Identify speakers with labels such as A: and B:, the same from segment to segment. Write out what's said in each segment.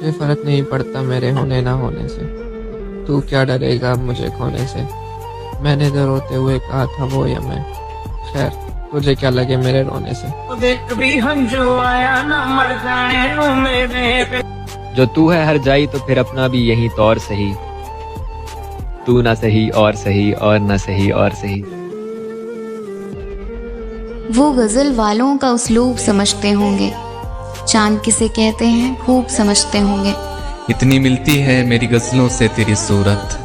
A: कोई फर्क नहीं पड़ता मेरे होने ना होने से। तू क्या डरेगा अब मुझे खोने से। मैंने तो रोते हुए कहा था वो या मैं। खैर तुझे क्या लगे मेरे रोने से।
B: जो तू है हर जाई तो फिर अपना भी यही तौर सही। तू ना सही और सही और ना सही और सही।
C: वो गजल वालों का उसलूब समझते होंगे, चांद किसे कहते हैं खूब समझते होंगे।
D: इतनी मिलती है मेरी गजलों से तेरी सूरत,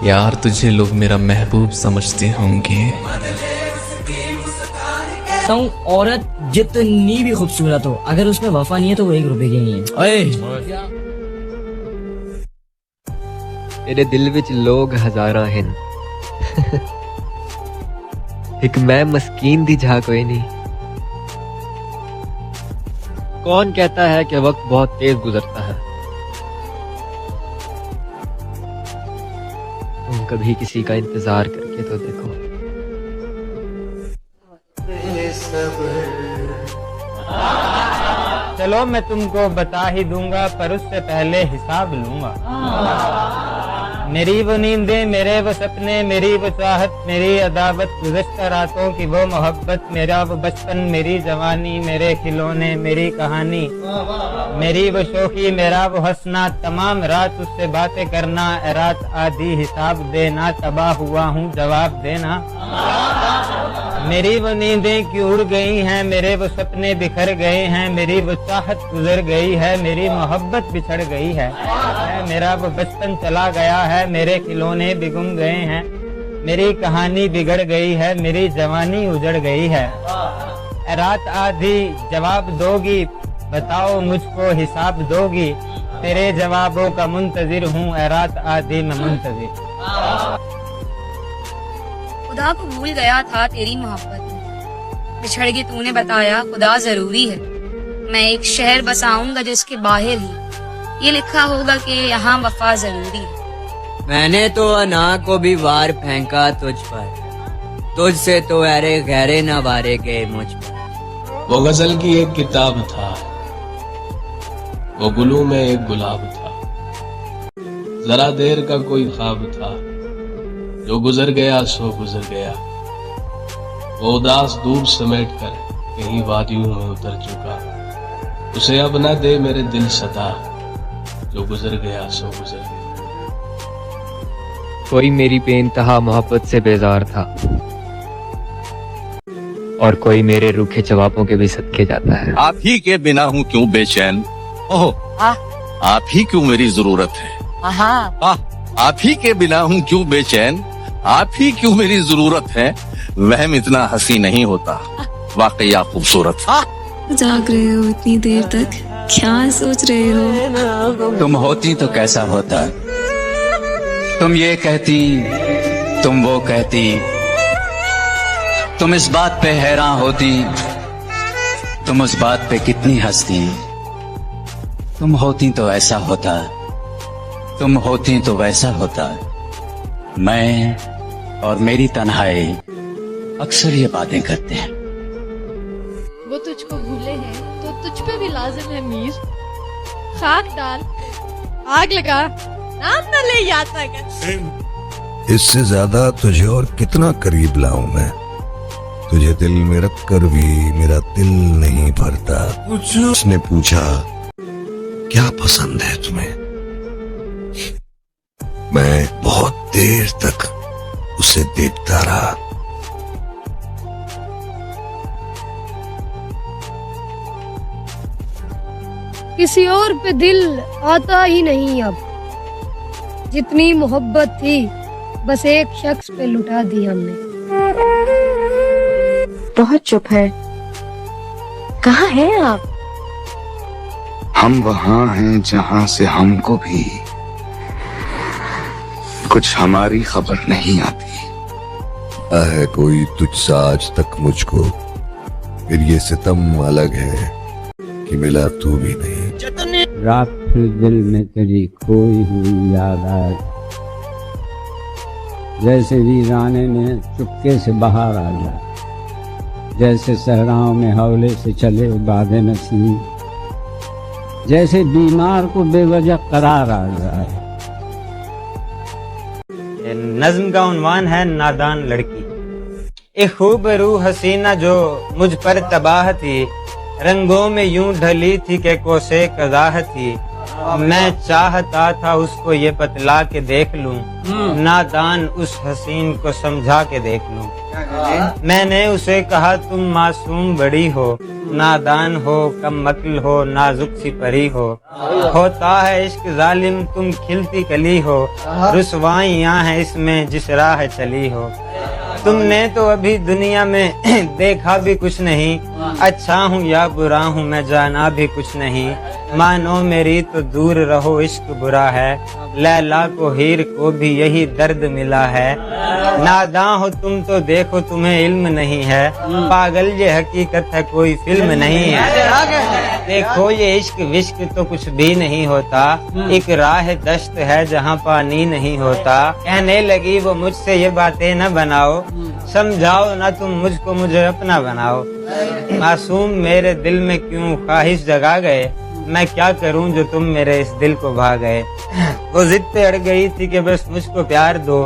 D: यार तुझे लोग मेरा महबूब समझते होंगे।
E: औरत जितनी भी खूबसूरत हो, अगर उसमें वफा नहीं है तो वो 1 रुपए की नहीं है।
B: तेरे दिल विच लोग हजारा हैं एक मैं मस्कीन दी जा कोई नहीं। कौन कहता है कि वक्त बहुत तेज गुजरता है। तुम कभी किसी का इंतजार करके तो देखो।
F: चलो मैं तुमको बता ही दूंगा, पर उससे पहले हिसाब लूंगा। मेरी वो नींदें, मेरे वो सपने, मेरी वो चाहत, मेरी अदावत, गुज़श्ता रातों की वो मोहब्बत, मेरा वो बचपन, मेरी जवानी, मेरे खिलौने, मेरी कहानी, मेरी वो शौकी, मेरा वो हंसना, तमाम रात उससे बातें करना। रात आधी हिसाब देना, तबाह हुआ हूँ जवाब देना। मेरी वो नींदें क्यों उड़ गई हैं, मेरे वो सपने बिखर गए हैं, मेरी वो चाहत गुजर गई है, मेरी मोहब्बत बिछड़ गई है, मेरा वो बचपन चला गया है, मेरे खिलौने भी गुम गए हैं, मेरी कहानी बिगड़ गई है, मेरी जवानी उजड़ गई है। रात आधी जवाब दोगी, बताओ मुझको हिसाब दोगी, तेरे जवाबों का मुंतजिर हूँ, रात आधी मैं मुंतजिर।
G: खुदा को भूल गया था तेरी मोहब्बत में, बिछड़ के तूने बताया खुदा जरूरी है। मैं एक शहर बसाऊंगा जिसके बाहर ही ये लिखा होगा कि यहाँ वफा जरूरी है।
E: मैंने तो अना को भी वार फेंका तुझ पर, तुझसे तो अरे गहरे न वारे गए मुझ पर।
H: वो गजल की एक किताब था, वो गुलू में एक गुलाब था, जरा देर का कोई ख्वाब था, जो गुजर गया सो गुजर गया। वो उदास दूर समेट कर कहीं वादियों में उतर चुका, उसे अब न दे मेरे दिल सदा, जो गुजर गया सो गुजर गया।
B: कोई मेरी बेइंतहा मोहब्बत से बेजार था, और कोई मेरे रूखे जवाबों के भी सदके जाता है।
I: आप ही के बिना हूँ क्यों बेचैन, ओह आप ही क्यों मेरी जरूरत है। आप ही के बिना हूँ क्यों बेचैन, आप ही क्यों मेरी जरूरत है। वहम इतना हंसी नहीं होता, वाकई आप खूबसूरत।
C: जाग रहे हो इतनी देर तक, क्या सोच रहे हो।
J: तुम होती तो कैसा होता, तुम ये कहती, तुम वो कहती, तुम इस बात पे हैरान होती, तुम उस बात पे कितनी हंसती। तुम होती तो ऐसा होता, तुम होती तो वैसा होता। मैं और मेरी तन्हाई अक्सर ये बातें करते हैं।
K: वो तुझको भूले हैं तो तुझ पे भी लाजिम है मीर। खाक डाल, आग लगा, नाम न ले याद ना कर।
L: इससे ज्यादा तुझे और कितना करीब लाऊं मैं, तुझे दिल में रख कर भी मेरा दिल नहीं भरता। उसने पूछा क्या पसंद है तुम्हें। मैं बहुत देर तक उसे देखता रहा।
K: किसी और पे दिल आता ही नहीं अब, जितनी मोहब्बत थी बस एक शख्स पे लुटा दी हमने।
C: बहुत चुप है, कहाँ हैं आप।
M: हम वहाँ हैं जहाँ से हमको भी कुछ हमारी खबर नहीं आती।
L: है कोई तुझसा आज तक मुझको, फिर ये सितम अलग है कि मिला तू भी नहीं।
N: रात फिर दिल में तेरी खोई हुई याद आए, जैसे वीराने में चुपके से बाहर आ जाए, जैसे सहराओं में हौले से चले बादे नसीम, जैसे बीमार को बेवजह करार आ जाए।
F: नज्म का उन्वान है नादान लड़की। एक खूबरू हसीना जो मुझ पर तबाह थी, रंगों में यूं ढली थी कि कोसे कज़ाह थी। मैं चाहता था उसको ये बतला के देख लूं, नादान उस हसीन को समझा के देख लूं। मैंने उसे कहा तुम मासूम बड़ी हो, नादान हो, कम अक्ल हो, नाजुक सी परी हो। होता है इश्क जालिम तुम खिलती कली हो, रुसवाइयाँ हैं इसमें जिस राह चली हो। तुमने तो अभी दुनिया में देखा भी कुछ नहीं, अच्छा हूँ या बुरा हूँ मैं जाना भी कुछ नहीं। मानो मेरी तो दूर रहो इश्क बुरा है, लैला को हीर को भी यही दर्द मिला है। नादां हो तुम तो देखो तुम्हें इल्म नहीं है, पागल ये हकीकत है कोई फिल्म नहीं है। देखो ये इश्क विश्क तो कुछ भी नहीं होता, एक राह दश्त है जहाँ पानी नहीं होता। कहने लगी वो मुझसे ये बातें न बनाओ, समझाओ ना तुम मुझको मुझे अपना बनाओ। मासूम मेरे दिल में क्यों ख्वाहिश जगा गए, मैं क्या करूं जो तुम मेरे इस दिल को भा गए। वो जिद पे अड़ गई थी कि बस मुझको प्यार दो,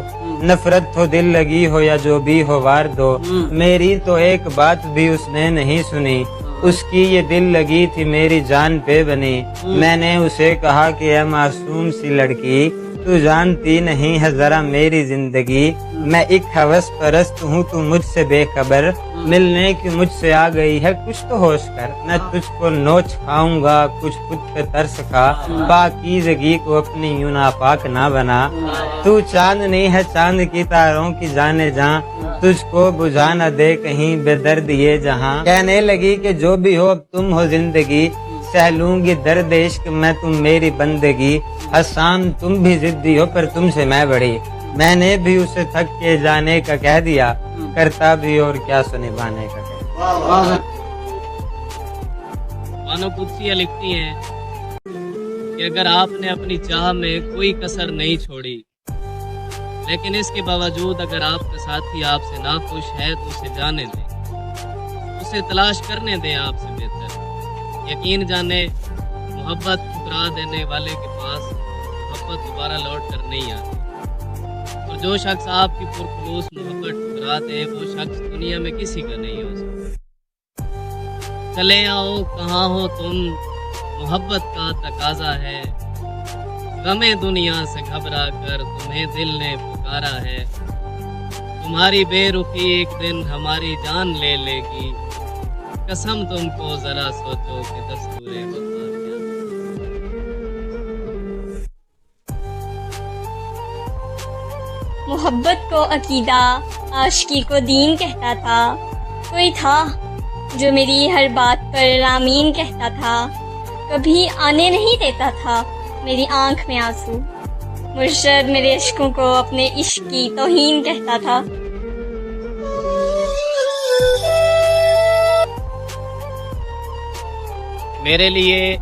F: नफरत हो दिल लगी हो या जो भी हो वार दो। मेरी तो एक बात भी उसने नहीं सुनी, उसकी ये दिल लगी थी मेरी जान पे बनी। मैंने उसे कहा कि ऐ मासूम सी लड़की, तू जानती नहीं है जरा मेरी जिंदगी। मैं एक हवस परस्त हूँ तू मुझसे बेखबर, मिलने की मुझसे आ गई है कुछ तो होश कर। मैं तुझको नोच खाऊंगा कुछ खुद पे तरस खा, पाकीज़गी को अपनी यूं नापाक ना बना। तू चांदनी है चांद की तारों की जाने जा, तुझको बुझा न दे कहीं बेदर्द ये जहां। कहने लगी कि जो भी हो अब तुम हो जिंदगी, सह लूंगी दर्द इश्क मैं तुम मेरी बंदगी। हसान तुम भी जिद्दी हो पर तुमसे मैं बड़ी, मैंने भी उसे थक के जाने का कह दिया, करता भी और क्या सुनिभाने का कह।
O: मानो कुदसिया लिखती हैं कि अगर आपने अपनी चाह में कोई कसर नहीं छोड़ी, लेकिन इसके बावजूद अगर आपका साथी आपसे नाखुश है तो उसे जाने दें, उसे तलाश करने दें आपसे बेहतर। यकीन जाने मोहब्बत ठुकरा देने वाले के पास मोहब्बत दोबारा लौट कर नहीं आती, और जो शख्स आपकी पुरखलूस मोहब्बत ठुकरा दे वो शख्स दुनिया में किसी का नहीं हो सकता। चले आओ कहाँ हो तुम, मोहब्बत का तकाजा है, गमे दुनिया से घबरा कर तुम्हें दिल ने पुकारा है। तुम्हारी बेरुखी एक दिन हमारी जान ले लेगी, कसम तुमको जरा सोचो कि दस्तूरे वफा क्या।
P: मोहब्बत को अकीदा, आशिकी को दीन कहता था। कोई था जो मेरी हर बात पर आमीन कहता था, कभी आने नहीं देता था मेरी आंख में आंसू। मुर्शद मेरे इश्कों को अपने इश्क की तौहीन कहता था।
O: मेरे लिए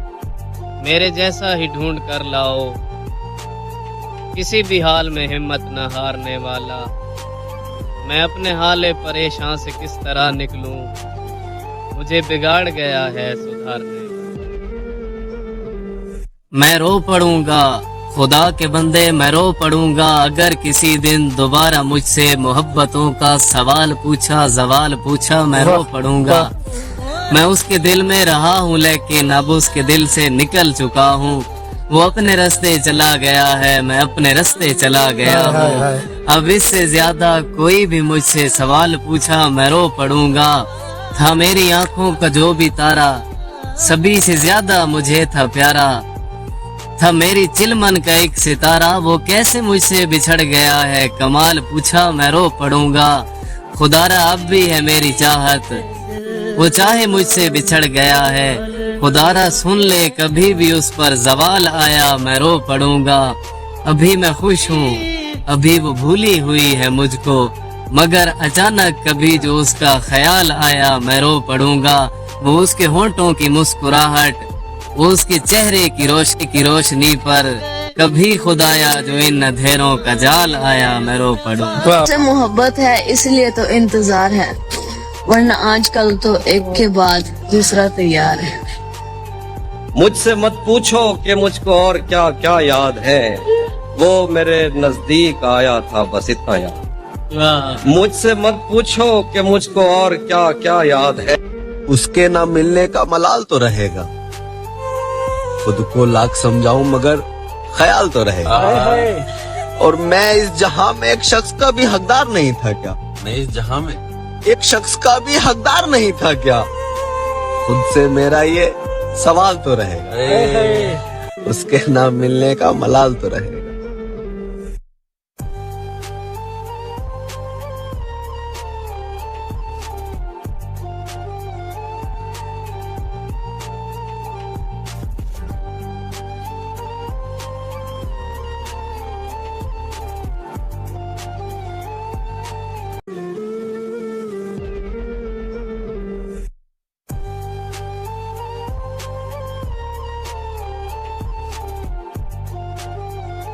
O: मेरे जैसा ही ढूंढ कर लाओ, किसी भी हाल में हिम्मत न हारने वाला। मैं अपने हाले परेशान से किस तरह निकलूं, मुझे बिगाड़ गया है सुधारने।
E: मैं रो पड़ूंगा खुदा के बंदे, मैं रो पड़ूंगा अगर किसी दिन दोबारा मुझसे मोहब्बतों का सवाल पूछा, जवाल पूछा। मैं रो पड़ूंगा। मैं उसके दिल में रहा हूँ लेकिन अब उसके दिल से निकल चुका हूँ। वो अपने रास्ते चला गया है, मैं अपने रास्ते चला गया हूँ। अब इससे ज्यादा कोई भी मुझसे सवाल पूछा, मैं रो पड़ूंगा। था मेरी आंखों का जो भी तारा, सभी से ज्यादा मुझे था प्यारा। था मेरी चिलमन का एक सितारा, वो कैसे मुझसे बिछड़ गया है कमाल पूछा। मैं रो पड़ूंगा। खुदारा अब भी है मेरी चाहत, वो चाहे मुझसे बिछड़ गया है। खुदारा सुन ले कभी भी उस पर जवाल आया, मैं रो पड़ूंगा। अभी मैं खुश हूँ, अभी वो भूली हुई है मुझको, मगर अचानक कभी जो उसका ख्याल आया, मैं रो पड़ूंगा। वो उसके होंठों की मुस्कुराहट, वो उसके चेहरे की रोशनी पर कभी खुदाया जो इन अंधेरों का जाल आया, मैं रो पड़ूंगा।
Q: से मोहब्बत है इसलिए तो इंतजार है, वरना आजकल तो एक के बाद दूसरा तैयार है।
R: मुझसे मत पूछो कि मुझको और क्या क्या याद है, वो मेरे नजदीक आया था बस इतना याद। मुझसे मत पूछो कि मुझको और क्या क्या याद है,
S: उसके ना मिलने का मलाल तो रहेगा, खुद को लाख समझाऊं मगर ख्याल तो रहेगा। और मैं इस जहां में एक शख्स का भी हकदार नहीं था क्या? मैं इस जहां में एक शख्स का भी हकदार नहीं था क्या? खुद से मेरा ये सवाल तो रहेगा, उसके ना मिलने का मलाल तो रहेगा।